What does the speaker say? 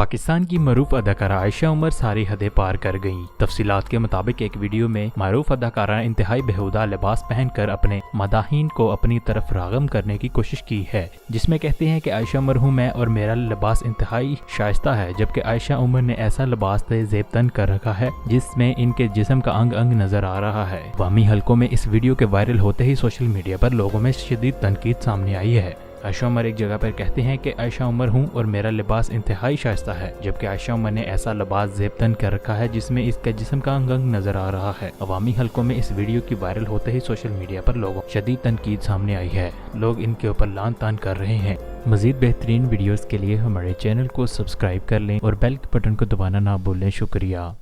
पाकिस्तान की मरूफ अदाकारा आयशा उमर सारी हदें पार कर गईं। तफसीलात के मुताबिक एक वीडियो में मरूफ अदाकारा इंतहाई बेहुदा लिबास पहनकर अपने मदाहीन को अपनी तरफ रागम करने की कोशिश की है, जिसमें कहते हैं कि आयशा उमर हूँ मैं और मेरा लिबास इंतहाई शाइस्ता है, जबकि आयशा उमर ने ऐसा लिबास जेब तन कर रखा है जिसमें इनके जिस्म का अंग अंग नजर आ रहा है। अवामी हलकों में इस वीडियो के वायरल होते ही सोशल मीडिया पर लोगों में शदीद तनकीद सामने आई है। आयशा उमर एक जगह पर कहते हैं कि आयशा उमर हूँ और मेरा लिबास इंतहाई शाइस्ता है, जबकि आयशा उमर ने ऐसा लिबास जेब तन कर रखा है जिसमें इसके जिस्म का अंग अंग नजर आ रहा है। अवामी हलकों में इस वीडियो की वायरल होते ही सोशल मीडिया पर लोगों शदीद तनकीद सामने आई है। लोग इनके ऊपर लान तान कर रहे हैं। मजीद बेहतरीन वीडियोस के लिए हमारे चैनल को सब्सक्राइब कर लें और बेल के बटन को दबाना ना भूलें। शुक्रिया।